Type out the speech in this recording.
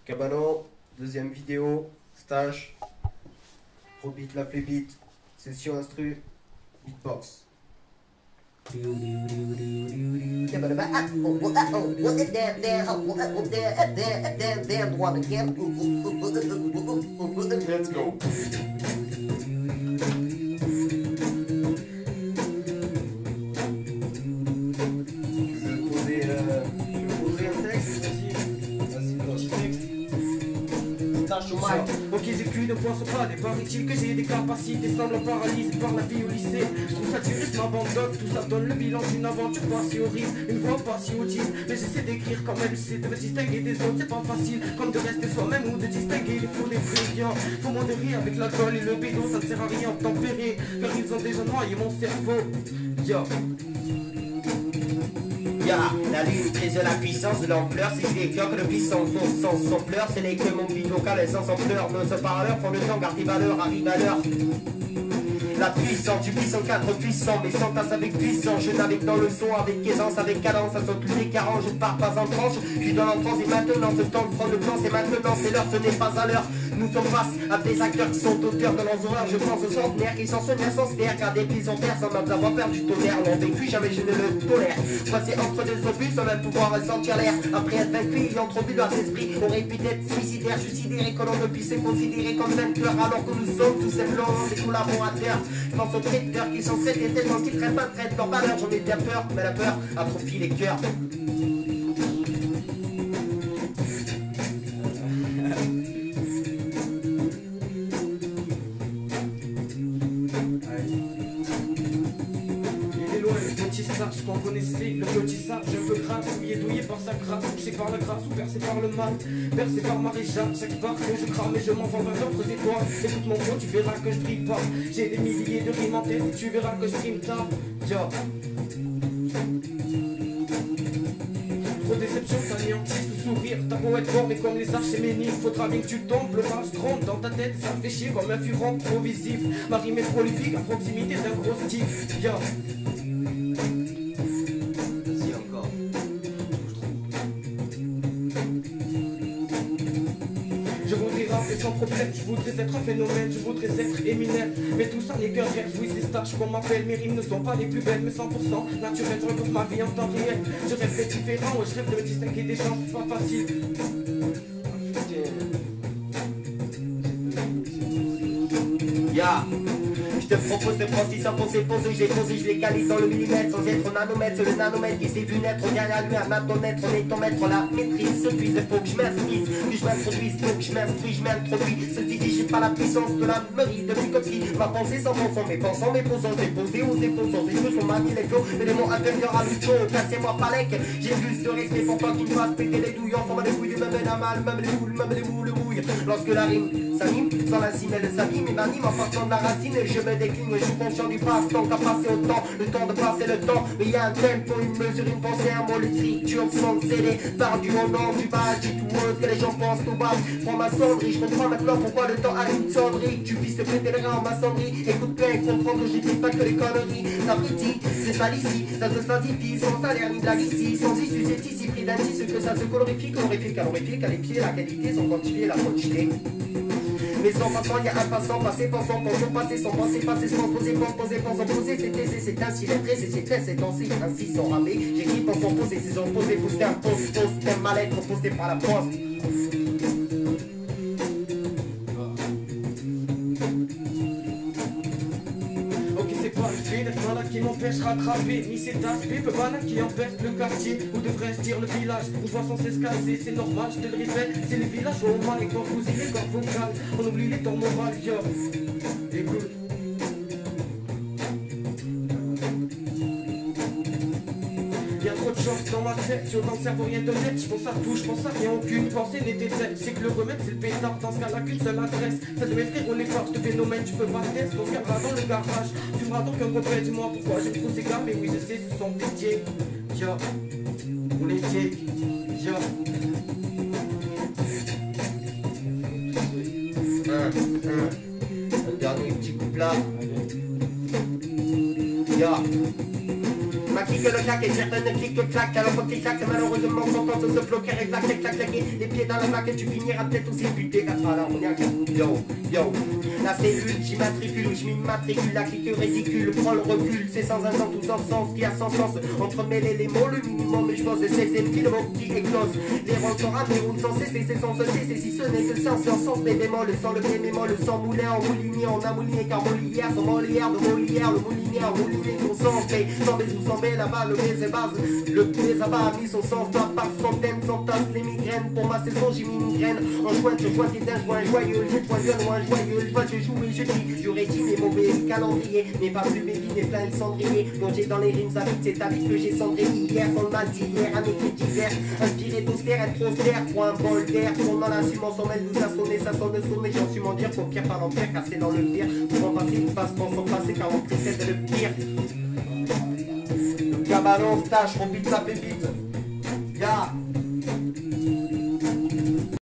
Cabanon, deuxième vidéo, stage, Probit la plébite, session instru, beatbox. Let's go. Ok, j'ai plus de points sur pas des paraît-il que j'ai des capacités semblent paralysées par la vie au lycée. Je trouve ça dur, je m'abandonne, tout ça donne le bilan d'une aventure pas si horrible, une voix pas si audible. Mais j'essaie d'écrire quand même, j'essaie de me distinguer des autres, c'est pas facile, comme de rester soi-même ou de distinguer les faux des vrais. Faut modérer avec l'alcool et le bédo, ça ne sert à rien de tempérer, car ils ont déjà noyé mon cerveau. Yo. La lune crise de la puissance, de l'ampleur, c'est les cœurs que le puissant sans pleurs, c'est les que mon beat vocal est sans ampleur, nos haut-parleurs pour le temps garde tes valeurs, arrive à l'heure. La puissance du puissant 4 puissant, mais sans tasse avec puissant, je navigue dans le son avec aisance, avec cadence, ça saute tous les 40, je ne pars pas en tranche, je suis dans l'entrance et maintenant, ce temps de prendre le plan, c'est maintenant, c'est l'heure, ce n'est pas à l'heure. Nous sommes face à des acteurs qui sont auteurs de leurs horreurs. Je pense aux centenaires qui s'en souviennent sans se taire, car des prisons terre sans même avoir peur du tonnerre. L'ont vécu, jamais je ne le tolère. Passer entre deux obus sans même pouvoir ressentir l'air. Après être vaincu, ayant trop vu leurs esprits, auraient pu être suicidaires, considérés que l'on ne puisse se considérer comme vainqueurs, alors que nous sommes tous simplement des collaborateurs. Je pense aux traiteurs qui sont traités tellement qu'ils traitent pas traitent leur valeur. J'en ai bien peur, mais la peur atrophie les cœurs. Je qu'on connaissait le petit sage, un peu grave, souillé, douillé par sa grâce, touché par la grâce ou percé par le mal, percé par Marie-Jeanne. Chaque part que je crame et je m'envole vers d'autres étoiles. Écoute mon flow, tu verras que je brille pas. J'ai des milliers de rimes en tête et tu verras que je rime tard. Yo. Trop déception, t'anéantisse le sourire. T'as beau être fort, mais comme les archéméniques, faudra bien que tu tombes. Le rage gronde dans ta tête, ça fait chier comme un furon trop visible. Ma rime est prolifique à proximité d'un gros stick. Yo. Je voudrais rapper sans problème, je voudrais être un phénomène, je voudrais être éminent. Mais tout ça n'est qu'un rêve, oui c'est stage qu'on m'appelle. Mes rimes ne sont pas les plus belles, mais 100% naturelles. Je regarde ma vie en temps réel. Je rêve d'être différent, ouais, je rêve de me distinguer des gens, c'est pas facile. Je te propose de prendre 600 pour ces poses, je les pose, je les calise dans le millimètre sans être nanomètre, c'est le nanomètre qui s'est vu naître, derrière lui un atomètre, on est ton maître, la maîtrise se puise, il faut que je m'inscrive, que je m'introduise, faut que je m'instruis, je m'introduis, ceci dit, j'ai pas la puissance de la mairie de Bukowski, ma pensée sans pensant, mes pensants, mes posants, j'ai posé aux épaules, et je sont maniés les flots, l'élément intérieur à l'oucho, cassez-moi palec, j'ai plus de respect pour toi qui me fasse péter les douilles, enfin les couilles, même la malle, même les moules, mouille, lorsque la rime s'anime, sans la cime, elle s'abîme, et m'anime en partant de la racine, je me décline, je suis conscient du passe-temps qu'a passé au temps, le temps de passer le temps, mais y a un tempo, une mesure, une pensée, un mot, l'écriture, sans céder, par du au nom du bas, dis tout ce que les gens pensent tout bas, prends ma sonnerie, je comprends maintenant pourquoi le temps a une sonnerie, tu puisses te péter les reins en maçonnerie, écoute bien, comprends que je dis pas que les conneries, ça frétille, c'est sale ici, ça se satisfie, sans salaire ni de la ici, sans issue, c'est ici, pris d'un ce que ça se colorifie, calorifique, à les pieds, la qualité, sans quantifier la quantité. Mais sans passant, y a un passant, passé, pensant, pensant, passé, sans penser, passé, sans poser, pensant, poser, c'est ainsi, c'est ainsi, sans ramer, j'écris, pensant, poser, saison, poser, poster, un post, un mal-être, posté par la poste. D'être malade qui m'empêche de rattraper, ni cet aspect peu banal qui empêche le quartier, ou devrais-je dire le village, une fois sans s'escasser, c'est normal, je te le répète, c'est les villages où on mal les corps bousillés, les corps vocales, on oublie les temps moraux, yo, écoute. Y'a trop de choses dans ma tête, sur dans le cerveau rien de net, je pense à tout, je pense à rien, aucune pensée n'était telle, c'est que le remède c'est le pétard, dans ce cas-là qu'une seule adresse, celle de mes frères on les forces de phénomène, tu peux pas tester, on se gardera dans le garage, tu feras donc un complet, dis-moi pourquoi j'aime trop ces gars, mais oui je sais ce sont des djés, yo, on les djés, yo. Un dernier petit couplat. Yo. pratique le claque et certaines cliques claquent. Alors quand tes claques, c'est malheureusement content de se bloquer et claquer, claquer les pieds dans la plaque et tu finiras peut-être aussi buté. Car là, on est à yo, yo. La cellule, j'y matricule, je m'immatricule, la clique ridicule, prends le recul, c'est sans un sens, tout sans sens, qui a sans sens. Entremêler les mots, le minimum, mais je pense que c'est le mot qui éclose. Les rôles sont ramés, roulent sans cesser, c'est sans cesser, si ce n'est que le sens, c'est en sens, mais bémol, sans le bémol, le sang moulin en moulinier, on a mouliné, car Molière, sans Molière, de Molière, le moulinière, mouliné, ton sens, mais sans mais ou sans mais là-bas, le mais c'est base, le mais abat a mis son sens, pas par centaines, sans tasse, les migraines, pour ma saison, j'ai mis une graine, en joint, je joins, c'est un joint joyeux, je joyeux, loin, joyeux, je vois, je joue et je dis, j'aurais dit mes mauvais calendriers, mais pas plus béni, mais plein de cendriers, plongé dans les rimes avides, c'est ta vie que j'ai cendré hier, sans le mal d'hier, un écrit d'hiver, inspiré d'austère, être austère, pour un bol d'air, tourne dans la sume, on s'en mêle, nous ça sonne, mais j'en suis m'en dire, pour pire par l'empire, cassé dans le pire, pour en passer, il passe, pense en passer, car on précède le pire. Le cabanon, stage, on bite la pépite, ya.